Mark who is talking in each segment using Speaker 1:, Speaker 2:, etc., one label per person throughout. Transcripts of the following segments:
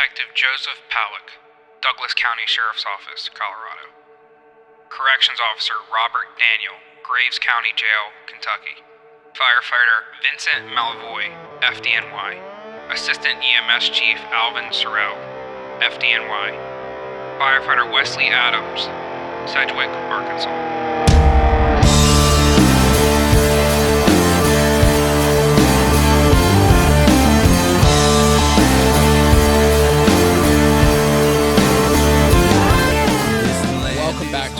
Speaker 1: Detective Joseph Pollack, Douglas County Sheriff's Office, Colorado. Corrections Officer Robert Daniel, Graves County Jail, Kentucky. Firefighter Vincent Malveaux, FDNY. Assistant EMS Chief Alvin Suriel, FDNY. Firefighter Wesley Adams, Sedgwick, Arkansas.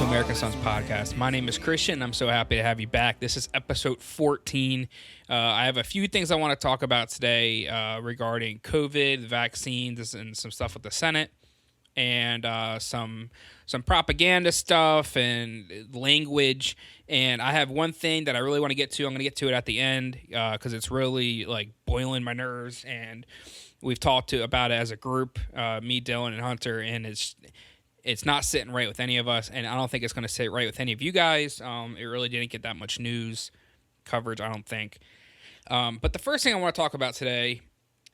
Speaker 1: American Sons Podcast. My name is Christian. I'm so happy to have you back. This is episode 14. I have a few things I want to talk about today regarding COVID, vaccines, and some stuff with the Senate, and some propaganda stuff and language. And I have one thing that I really want to get to. I'm going to get to it at the end because it's really like boiling my nerves. And we've talked about it as a group, me, Dylan, and Hunter, and it's not sitting right with any of us, and I don't think it's going to sit right with any of you guys. It really didn't get that much news coverage, I don't think. But the first thing I want to talk about today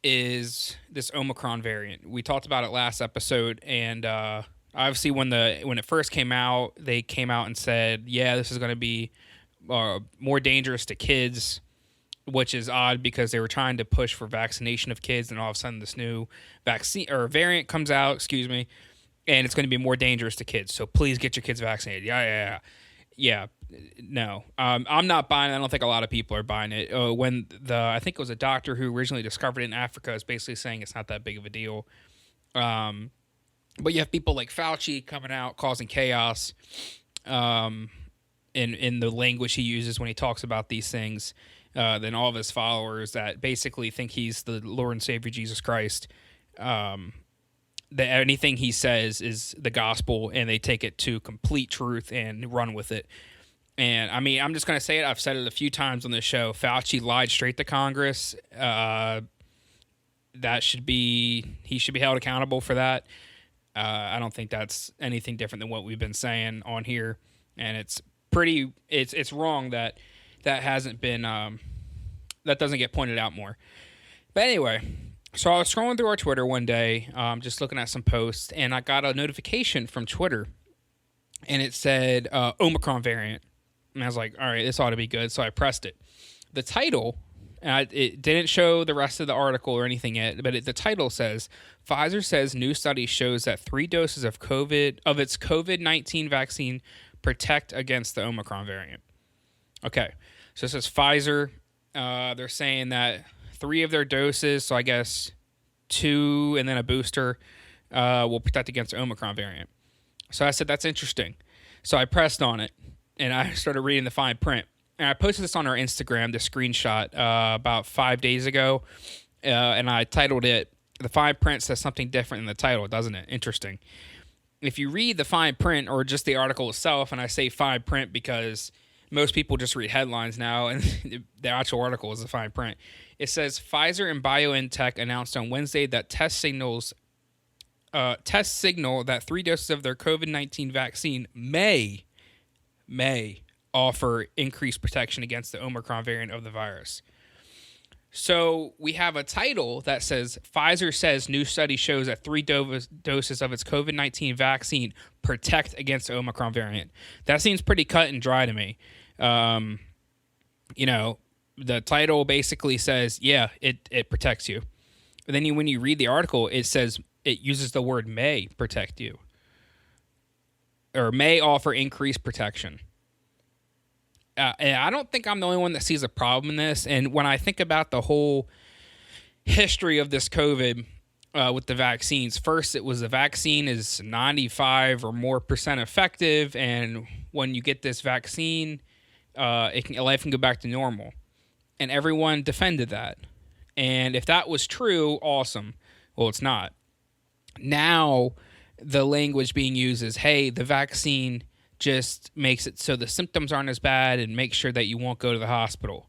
Speaker 1: is this Omicron variant. We talked about it last episode, and obviously when it first came out, they came out and said, yeah, this is going to be more dangerous to kids, which is odd because they were trying to push for vaccination of kids, and all of a sudden this new vaccine or variant comes out, and it's going to be more dangerous to kids. So please get your kids vaccinated. Yeah. No, I'm not buying it. I don't think a lot of people are buying it. I think it was a doctor who originally discovered it in Africa is basically saying it's not that big of a deal. But you have people like Fauci coming out causing chaos in the language he uses when he talks about these things. Then all of his followers that basically think he's the Lord and Savior Jesus Christ. That anything he says is the gospel, and they take it to complete truth and run with it. And I mean, I'm just going to say it. I've said it a few times on this show. Fauci lied straight to Congress. He should be held accountable for that. I don't think that's anything different than what we've been saying on here. And it's wrong that hasn't been, that doesn't get pointed out more. But anyway, so I was scrolling through our Twitter one day, just looking at some posts, and I got a notification from Twitter, and it said Omicron variant. And I was like, all right, this ought to be good. So I pressed it. The title, it didn't show the rest of the article or anything yet, but the title says, Pfizer says new study shows that 3 doses of its COVID-19 vaccine protect against the Omicron variant. Okay, so it says Pfizer. They're saying that 3 of their doses, so I guess 2 and then a booster, will protect against the Omicron variant. So I said, that's interesting. So I pressed on it, and I started reading the fine print. And I posted this on our Instagram, the screenshot, about 5 days ago, and I titled it, The Fine Print Says Something Different in the Title, doesn't it? Interesting. If you read the fine print, or just the article itself, and I say fine print because most people just read headlines now, and the actual article is the fine print. It says Pfizer and BioNTech announced on Wednesday that tests signal that 3 doses of their COVID-19 vaccine may offer increased protection against the Omicron variant of the virus. So we have a title that says Pfizer says new study shows that 3 doses of its COVID-19 vaccine protect against the Omicron variant. That seems pretty cut and dry to me. The title basically says, yeah, it protects you. But then when you read the article, it says it uses the word may protect you, or may offer increased protection. And I don't think I'm the only one that sees a problem in this. And when I think about the whole history of this COVID with the vaccines, first it was the vaccine is 95 or more % effective, and when you get this vaccine, life can go back to normal. And everyone defended that. And if that was true, awesome. Well, it's not. Now, the language being used is, hey, the vaccine just makes it so the symptoms aren't as bad and make sure that you won't go to the hospital.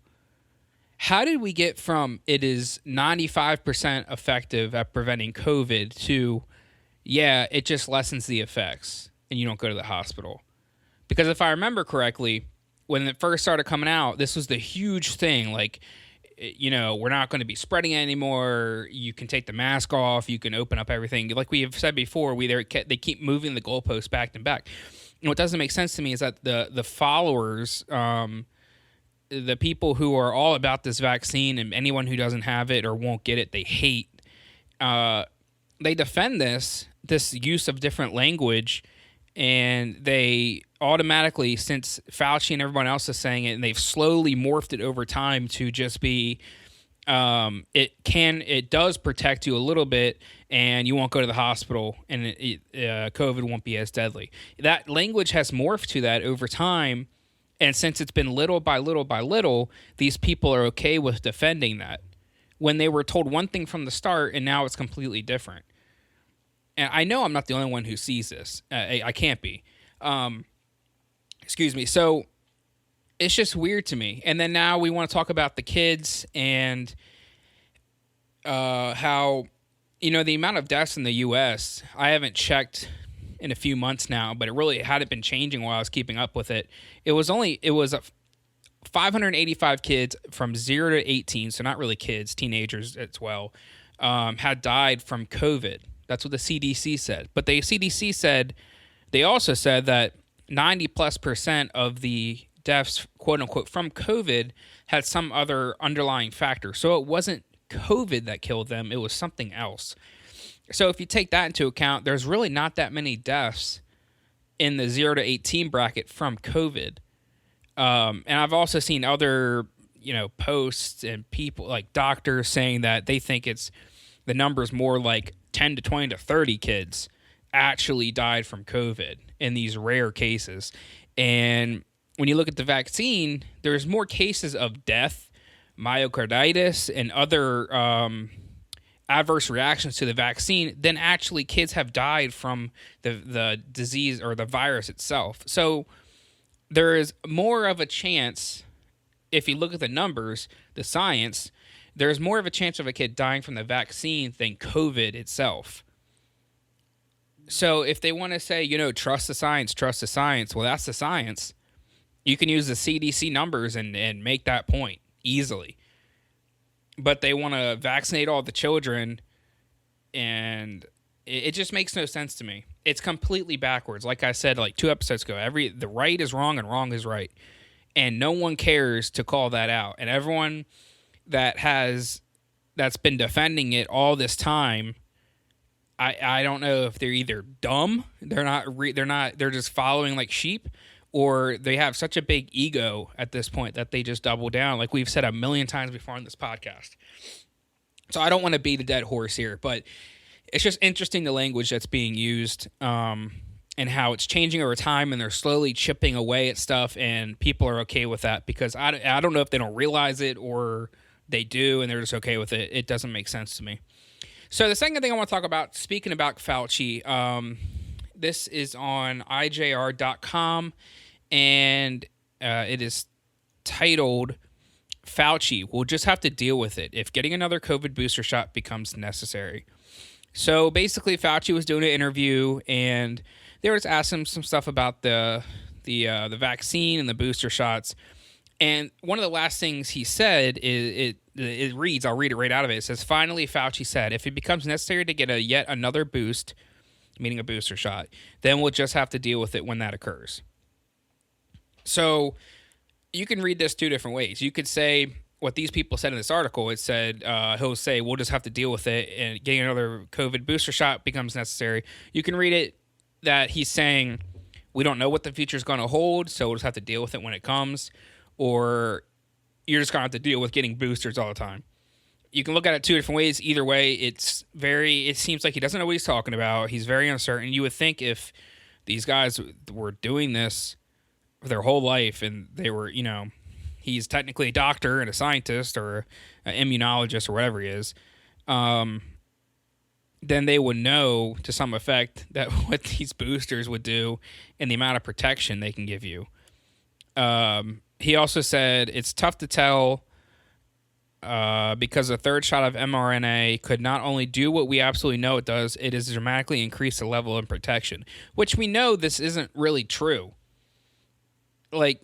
Speaker 1: How did we get from it is 95% effective at preventing COVID to, yeah, it just lessens the effects and you don't go to the hospital? Because if I remember correctly, when it first started coming out, this was the huge thing. Like, we're not going to be spreading it anymore. You can take the mask off. You can open up everything. Like we have said before, they keep moving the goalposts back and back. And what doesn't make sense to me is that the followers, the people who are all about this vaccine, and anyone who doesn't have it or won't get it, they hate. They defend this use of different language, and they automatically, since Fauci and everyone else is saying it, and they've slowly morphed it over time to just be, it does protect you a little bit, and you won't go to the hospital, and COVID won't be as deadly. That language has morphed to that over time, and since it's been little by little by little, these people are okay with defending that, when they were told one thing from the start, and now it's completely different. And I know I'm not the only one who sees this. I can't be. Excuse me. So it's just weird to me. And then now we want to talk about the kids and how, the amount of deaths in the U.S., I haven't checked in a few months now, but it really hadn't been changing while I was keeping up with it. It was 585 kids from 0 to 18, so not really kids, teenagers as well, had died from COVID. That's what the CDC said. But the CDC they also said that 90+% of the deaths, quote unquote, from COVID had some other underlying factor. So it wasn't COVID that killed them, it was something else. So if you take that into account, there's really not that many deaths in the 0 to 18 bracket from COVID. And I've also seen other, posts and people like doctors saying that they think the number's more like 10 to 20 to 30 kids actually died from COVID in these rare cases. And when you look at the vaccine, there's more cases of death, myocarditis, and other adverse reactions to the vaccine than actually kids have died from the disease or the virus itself. So there is more of a chance, if you look at the numbers, the science, there's more of a chance of a kid dying from the vaccine than COVID itself. So if they want to say, trust the science, well, that's the science. You can use the CDC numbers and make that point easily. But they want to vaccinate all the children, and it just makes no sense to me. It's completely backwards. Like I said, like 2 episodes ago, the right is wrong and wrong is right. And no one cares to call that out. And everyone that's been defending it all this time, I don't know if they're either dumb, they're just following like sheep, or they have such a big ego at this point that they just double down, like we've said a million times before on this podcast. So I don't want to beat a dead horse here, but it's just interesting the language that's being used, and how it's changing over time, and they're slowly chipping away at stuff, and people are okay with that because I don't know if they don't realize it or they do and they're just okay with it. It doesn't make sense to me. So the second thing I want to talk about, speaking about Fauci, this is on IJR.com, and it is titled, Fauci, we'll just have to deal with it if getting another COVID booster shot becomes necessary. So basically, Fauci was doing an interview, and they were just asking him some stuff about the vaccine and the booster shots. And one of the last things he said it reads, I'll read it right out of it. It says, finally, Fauci said, if it becomes necessary to get yet another boost, meaning a booster shot, then we'll just have to deal with it when that occurs. So you can read this 2 different ways. You could say what these people said in this article. It said, he'll say, we'll just have to deal with it, and getting another COVID booster shot becomes necessary. You can read it that he's saying, we don't know what the future is going to hold, so we'll just have to deal with it when it comes. Or you're just going to have to deal with getting boosters all the time. You can look at it 2 different ways. Either way, it seems like he doesn't know what he's talking about. He's very uncertain. You would think if these guys were doing this for their whole life, and they were, he's technically a doctor and a scientist or an immunologist or whatever he is, then they would know to some effect that what these boosters would do and the amount of protection they can give you. He also said it's tough to tell because a third shot of mRNA could not only do what we absolutely know it does, it has dramatically increased the level of protection, which we know this isn't really true. Like,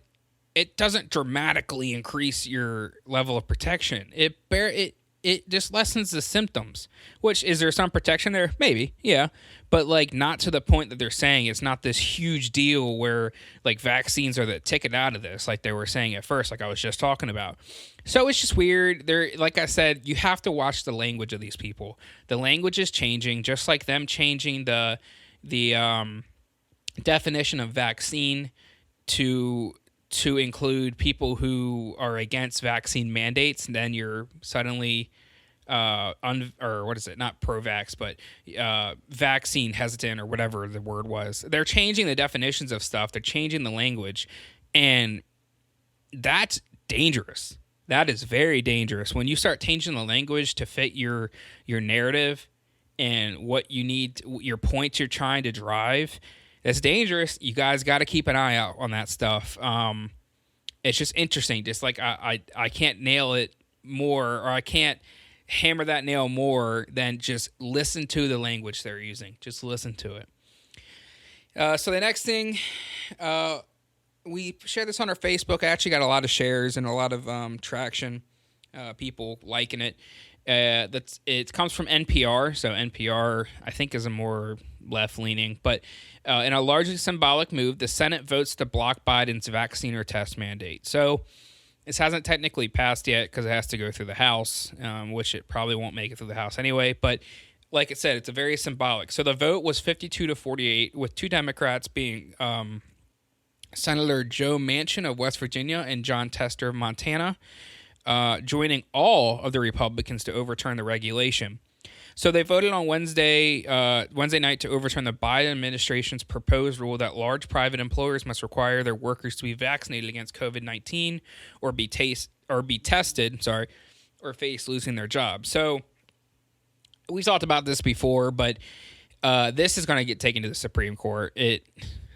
Speaker 1: it doesn't dramatically increase your level of protection. It just lessens the symptoms. Which, is there some protection there? Maybe, yeah, but like not to the point that they're saying it's not this huge deal where like vaccines are the ticket out of this, like they were saying at first, like I was just talking about. So it's just weird. There, like I said, you have to watch the language of these people. The language is changing, just like them changing the definition of vaccine to include people who are against vaccine mandates, and then you're suddenly or what is it? Not pro-vax, but vaccine hesitant, or whatever the word was. They're changing the definitions of stuff. They're changing the language, and that's dangerous. That is very dangerous. When you start changing the language to fit your narrative and what you need, your points you're trying to drive, that's dangerous. You guys got to keep an eye out on that stuff. It's just interesting. Just like I can't nail it more, or I can't hammer that nail more than just listen to the language they're using. Just listen to it. So the next thing, we shared this on our Facebook. I actually got a lot of shares and a lot of traction, people liking it. It comes from NPR. So NPR, I think, is a more left-leaning. But in a largely symbolic move, the Senate votes to block Biden's vaccine or test mandate. So this hasn't technically passed yet because it has to go through the House, which it probably won't make it through the House anyway. But like I said, it's a very symbolic. So the vote was 52-48, with two Democrats being Senator Joe Manchin of West Virginia and John Tester of Montana, joining all of the Republicans to overturn the regulation. So they voted on Wednesday night to overturn the Biden administration's proposed rule that large private employers must require their workers to be vaccinated against COVID-19 or be tested, or face losing their job. So we talked about this before, but this is going to get taken to the Supreme Court.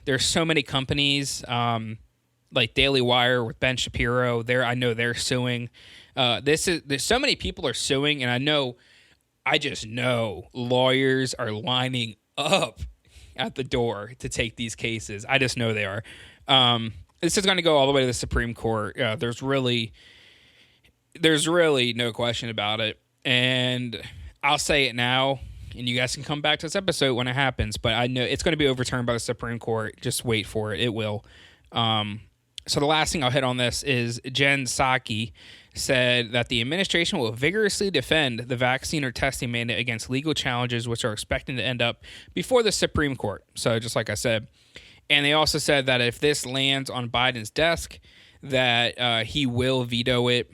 Speaker 1: There's so many companies, like Daily Wire with Ben Shapiro. I know they're suing. There's so many people are suing, and I just know lawyers are lining up at the door to take these cases. I just know they are. This is going to go all the way to the Supreme Court. There's really no question about it. And I'll say it now, and you guys can come back to this episode when it happens, but I know it's going to be overturned by the Supreme Court. Just wait for it. It will. So the last thing I'll hit on this is Jen Psaki said that the administration will vigorously defend the vaccine or testing mandate against legal challenges, which are expected to end up before the Supreme Court. So just like I said. And they also said that if this lands on Biden's desk, that he will veto it.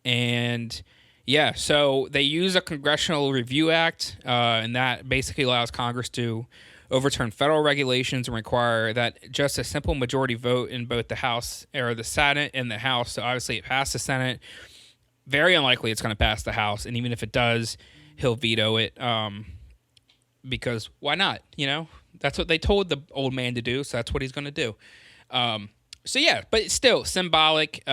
Speaker 1: And yeah, so they use a Congressional Review Act, and that basically allows Congress to overturn federal regulations and require that just a simple majority vote in both the House, or the Senate and the House. So obviously it passed the Senate. Very unlikely it's going to pass the House. And even if it does, he'll veto it, because why not? That's what they told the old man to do. So that's what he's going to do. So yeah, but it's still symbolic.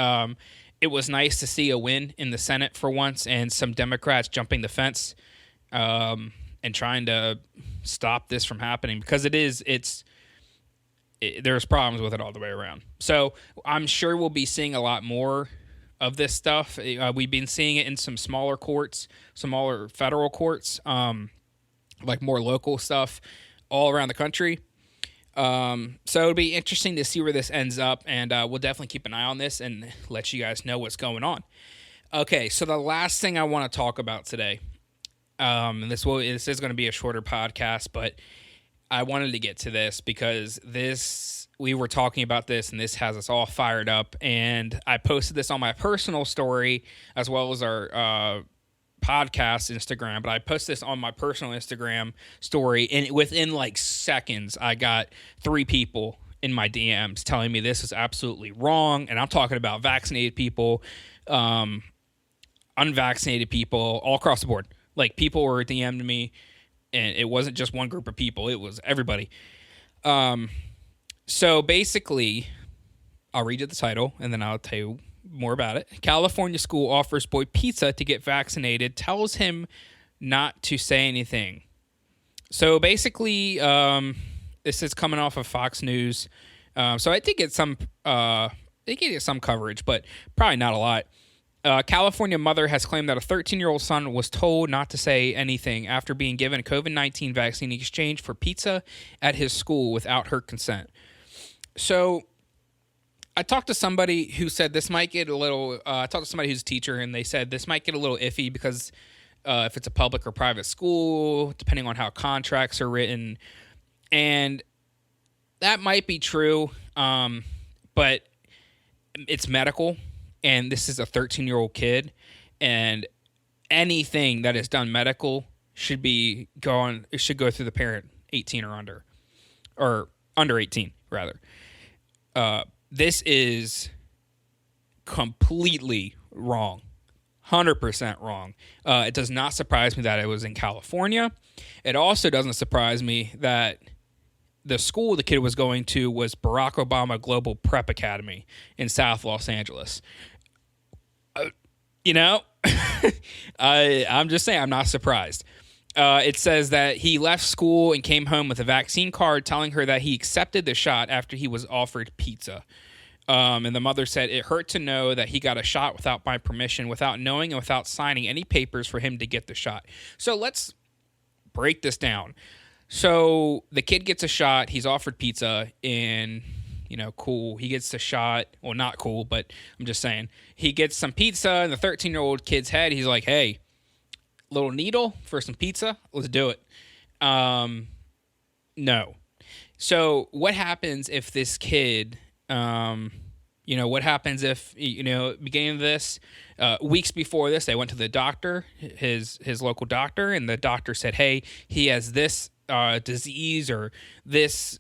Speaker 1: It was nice to see a win in the Senate for once, and some Democrats jumping the fence, and trying to stop this from happening, because there's problems with it all the way around. So I'm sure we'll be seeing a lot more of this stuff. We've been seeing it in some smaller courts, smaller federal courts, like more local stuff all around the country. So it'll be interesting to see where this ends up, and we'll definitely keep an eye on this and let you guys know what's going on. Okay, so the last thing I want to talk about today, and this is going to be a shorter podcast, but I wanted to get to this because we were talking about this, and this has us all fired up. And I posted this on my personal story as well as our podcast Instagram, but I posted this on my personal Instagram story, and within like seconds, I got 3 people in my DMs telling me this is absolutely wrong. And I'm talking about vaccinated people, unvaccinated people, all across the board. Like, people were DMing me, and it wasn't just one group of people. It was everybody. So basically, I'll read you the title, and then I'll tell you more about it. California school offers boy pizza to get vaccinated, tells him not to say anything. So basically, this is coming off of Fox News. So I think it's they get some coverage, but probably not a lot. California mother has claimed that a 13-year-old son was told not to say anything after being given a COVID-19 vaccine in exchange for pizza at his school without her consent. So I talked to somebody who said this might get a little, I talked to somebody who's a teacher, and they said this might get a little iffy because if it's a public or private school, depending on how contracts are written. And that might be true, but it's medical, and this is a 13-year-old kid, and anything that is done medical should go through the parent, 18 or under 18 rather. This is completely wrong, 100% wrong. It does not surprise me that it was in California. It also doesn't surprise me that the school the kid was going to was Barack Obama Global Prep Academy in South Los Angeles. I'm just saying, I'm not surprised. It says that he left school and came home with a vaccine card telling her that he accepted the shot after he was offered pizza. And the mother said, it hurt to know that he got a shot without my permission, without knowing and without signing any papers for him to get the shot. So let's break this down. So the kid gets a shot. He's offered pizza, and, cool. He gets the shot. Well, not cool, but I'm just saying. He gets some pizza in the 13-year-old kid's head. He's like, hey, little needle for some pizza? Let's do it. No. So what happens if this kid, what happens if, beginning of this, weeks before this, they went to the doctor, his local doctor, and the doctor said, hey, he has this disease or this,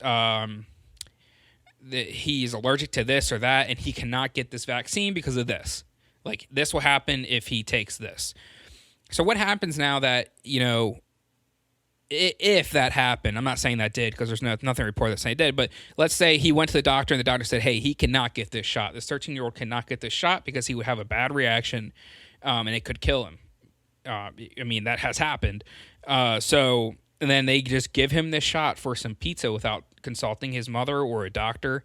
Speaker 1: he's allergic to this or that, and he cannot get this vaccine because of this. Like, this will happen if he takes this. So what happens now that, if that happened, I'm not saying that did because there's nothing reported that saying it did, but let's say he went to the doctor and the doctor said, hey, he cannot get this shot. This 13-year-old cannot get this shot because he would have a bad reaction and it could kill him. That has happened. And then they just give him this shot for some pizza without consulting his mother or a doctor.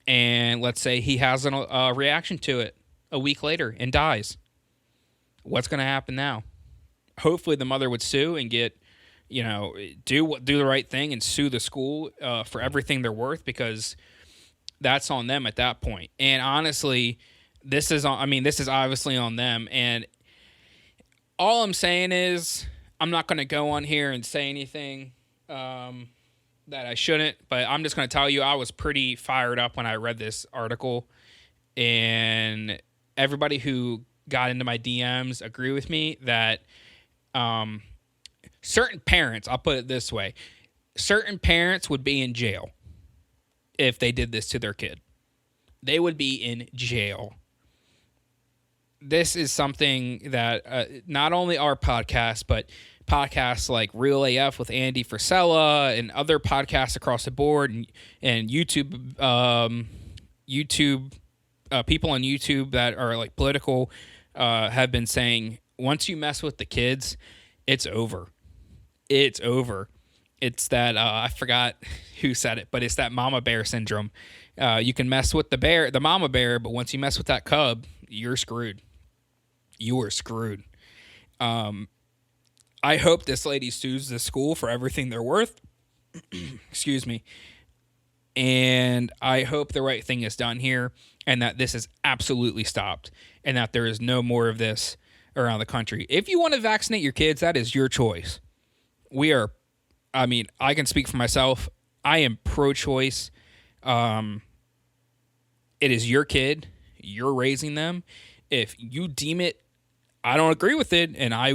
Speaker 1: And let's say he has a reaction to it a week later and dies. What's going to happen now? Hopefully the mother would sue and get, do the right thing and sue the school for everything they're worth, because that's on them at that point. And honestly, this is obviously on them. And all I'm saying is, I'm not going to go on here and say anything that I shouldn't, but I'm just going to tell you I was pretty fired up when I read this article, and everybody who got into my DMs agree with me that certain parents, I'll put it this way, certain parents would be in jail if they did this to their kid. They would be in jail. This is something that not only our podcast, but podcasts like Real AF with Andy Frisella and other podcasts across the board, and YouTube, people on YouTube that are like political have been saying, once you mess with the kids, it's over. It's over. It's that, I forgot who said it, but it's that mama bear syndrome. You can mess with the mama bear, but once you mess with that cub, you're screwed. You are screwed. I hope this lady sues the school for everything they're worth. Excuse me. And I hope the right thing is done here, and that this is absolutely stopped, and that there is no more of this around the country. If you want to vaccinate your kids, that is your choice. I can speak for myself. I am pro-choice. It is your kid. You're raising them. If you deem it, I don't agree with it, and I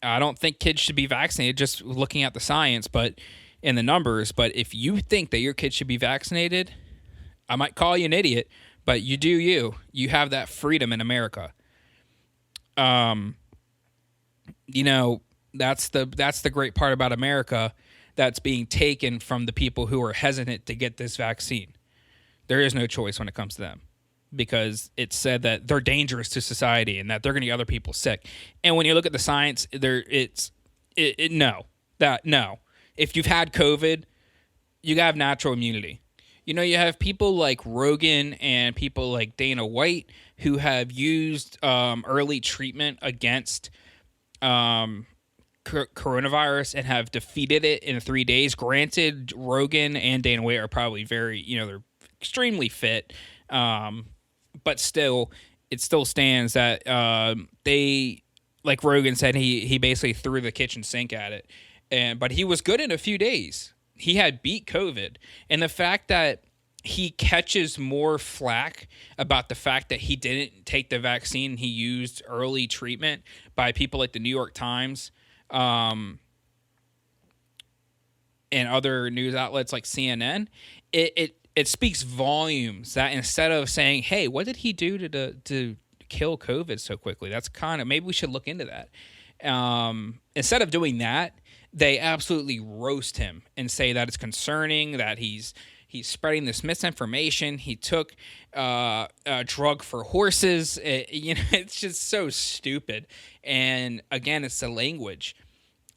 Speaker 1: don't think kids should be vaccinated, just looking at the science, but in the numbers. But if you think that your kid should be vaccinated, I might call you an idiot, but you do you. You have that freedom in America. That's the great part about America that's being taken from the people who are hesitant to get this vaccine. There is no choice when it comes to them, because it's said that they're dangerous to society and that they're going to get other people sick. And when you look at the science, no. If you've had COVID, you have natural immunity. You have people like Rogan and people like Dana White who have used early treatment against coronavirus and have defeated it in 3 days. Granted, Rogan and Dana White are probably they're extremely fit, but still, it still stands that they, like Rogan said, he basically threw the kitchen sink at it, but he was good in a few days. He had beat COVID, and the fact that he catches more flack about the fact that he didn't take the vaccine, he used early treatment by people like the New York Times, and other news outlets like CNN, it speaks volumes that instead of saying, hey, what did he do to kill COVID so quickly? That's maybe we should look into that. Instead of doing that, they absolutely roast him and say that it's concerning, that he's spreading this misinformation. He took a drug for horses. It's just so stupid. And again, it's the language.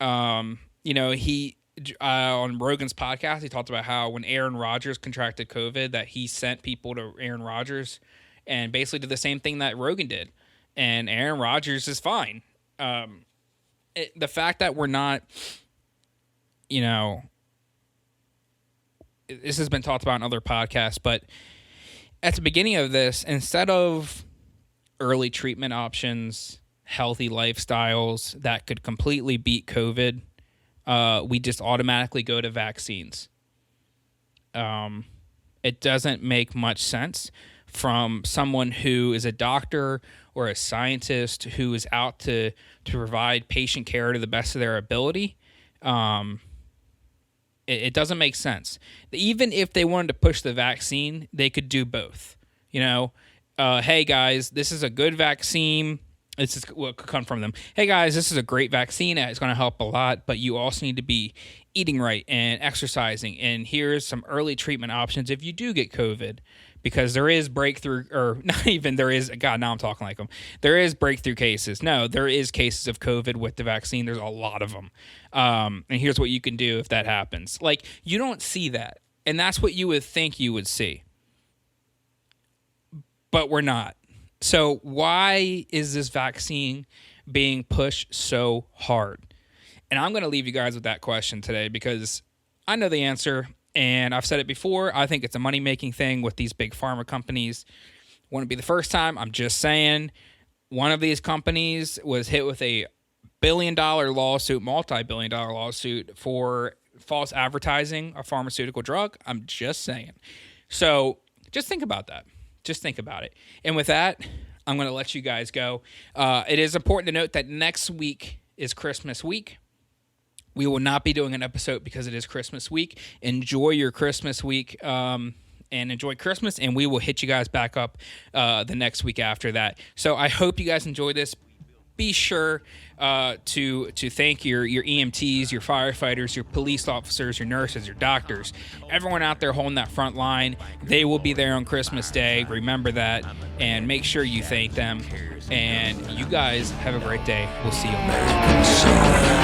Speaker 1: He on Rogan's podcast, he talked about how when Aaron Rodgers contracted COVID, that he sent people to Aaron Rodgers and basically did the same thing that Rogan did. And Aaron Rodgers is fine. The fact that we're not, this has been talked about in other podcasts, but at the beginning of this, instead of early treatment options, healthy lifestyles that could completely beat COVID, we just automatically go to vaccines. It doesn't make much sense from someone who is a doctor or a scientist who is out to provide patient care to the best of their ability. It doesn't make sense. Even if they wanted to push the vaccine, they could do both. Hey guys, this is a good vaccine. This is what could come from them. Hey guys, this is a great vaccine. It's going to help a lot, but you also need to be eating right and exercising. And here's some early treatment options if you do get COVID, because there is breakthrough, or not even there is. God, now I'm talking like them. There is breakthrough cases. No, there is cases of COVID with the vaccine. There's a lot of them. And here's what you can do if that happens. Like, you don't see that, and that's what you would think you would see, but we're not. So why is this vaccine being pushed so hard? And I'm going to leave you guys with that question today because I know the answer, and I've said it before. I think it's a money-making thing with these big pharma companies. Wouldn't be the first time. I'm just saying, one of these companies was hit with a billion-dollar lawsuit, multi-billion-dollar lawsuit for false advertising a pharmaceutical drug. I'm just saying. So just think about that. Just think about it. And with that, I'm going to let you guys go. It is important to note that next week is Christmas week. We will not be doing an episode because it is Christmas week. Enjoy your Christmas week and enjoy Christmas, and we will hit you guys back up the next week after that. So I hope you guys enjoy this. Be sure to thank your EMTs, your firefighters, your police officers, your nurses, your doctors, everyone out there holding that front line. They will be there on Christmas Day. Remember that, and make sure you thank them. And you guys have a great day. We'll see you next week.